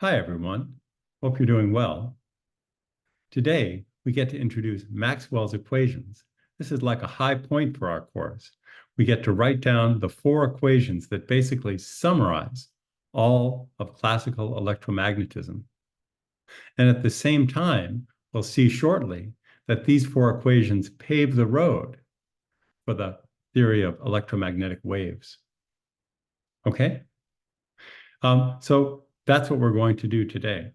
Hi, everyone. Hope you're doing well. Today, we get to introduce Maxwell's equations. This is like a high point for our course. We get to write down the four equations that basically summarize all of classical electromagnetism. And at the same time, we'll see shortly that these four equations pave the road for the theory of electromagnetic waves. Okay? So that's what we're going to do today.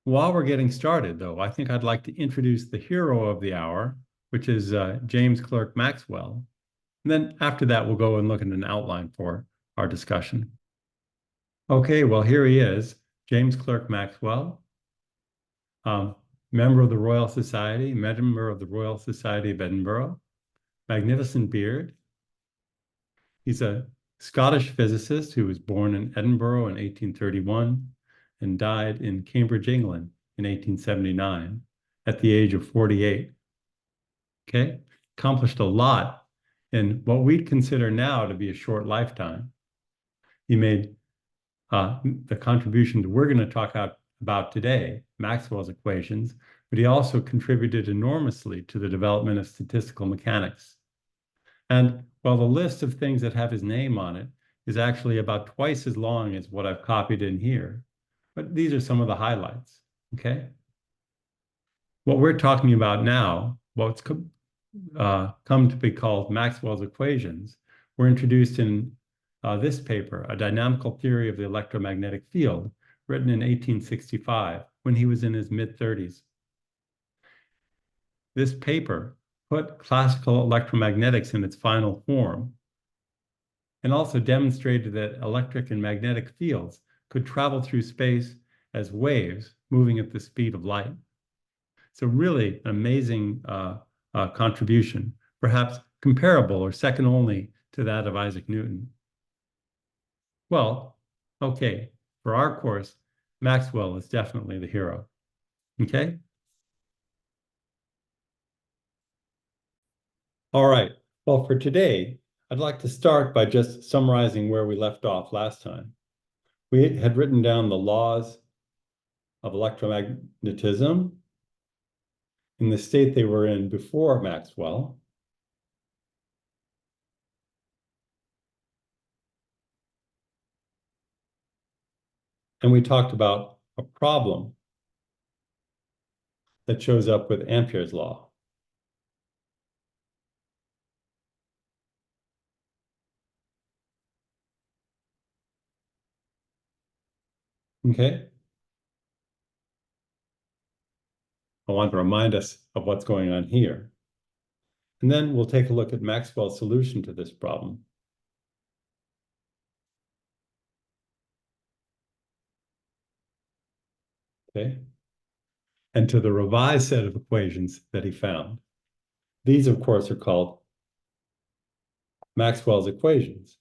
While we're getting started, though, I think I'd like to introduce the hero of the hour, which is James Clerk Maxwell. And then after that, we'll go and look at an outline for our discussion. Okay, well, here he is, James Clerk Maxwell, member of the Royal Society, member of the Royal Society of Edinburgh, magnificent beard. He's a Scottish physicist who was born in Edinburgh in 1831 and died in Cambridge, England in 1879 at the age of 48. Okay, accomplished a lot in what we'd consider now to be a short lifetime. He made the contributions we're going to talk about today, Maxwell's equations, but he also contributed enormously to the development of statistical mechanics. And while the list of things that have his name on it is actually about twice as long as what I've copied in here, but these are some of the highlights, okay? What we're talking about now, what's come to be called Maxwell's equations, were introduced in this paper, A Dynamical Theory of the Electromagnetic Field, written in 1865, when he was in his mid-30s. This paper put classical electromagnetics in its final form and also demonstrated that electric and magnetic fields could travel through space as waves moving at the speed of light. So really an amazing contribution, perhaps comparable or second only to that of Isaac Newton. Well, okay, for our course, Maxwell is definitely the hero, okay? All right, well, for today, I'd like to start by just summarizing where we left off last time. We had written down the laws of electromagnetism in the state they were in before Maxwell. And we talked about a problem that shows up with Ampere's law. Okay? I want to remind us of what's going on here. And then we'll take a look at Maxwell's solution to this problem. Okay? And to the revised set of equations that he found. These, of course, are called Maxwell's equations.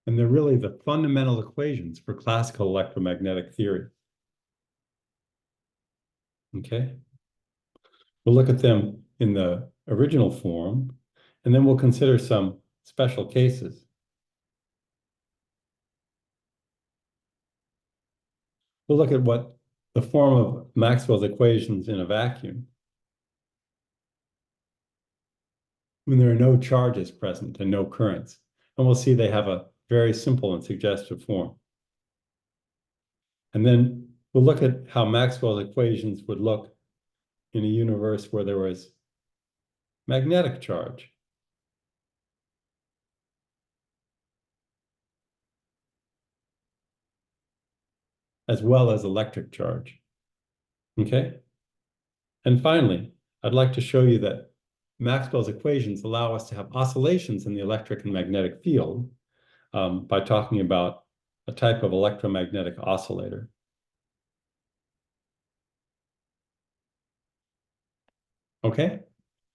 And they're really the fundamental equations for classical electromagnetic theory. Okay? We'll look at them in the original form, and then we'll consider some special cases. We'll look at what the form of Maxwell's equations in a vacuum, when there are no charges present and no currents. And we'll see they have a very simple and suggestive form. And then we'll look at how Maxwell's equations would look in a universe where there was magnetic charge. As well as electric charge. Okay? And finally, I'd like to show you that Maxwell's equations allow us to have oscillations in the electric and magnetic field by talking about a type of electromagnetic oscillator. Okay?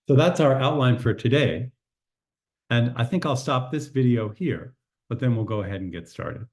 So that's our outline for today. And I think I'll stop this video here, but then we'll go ahead and get started.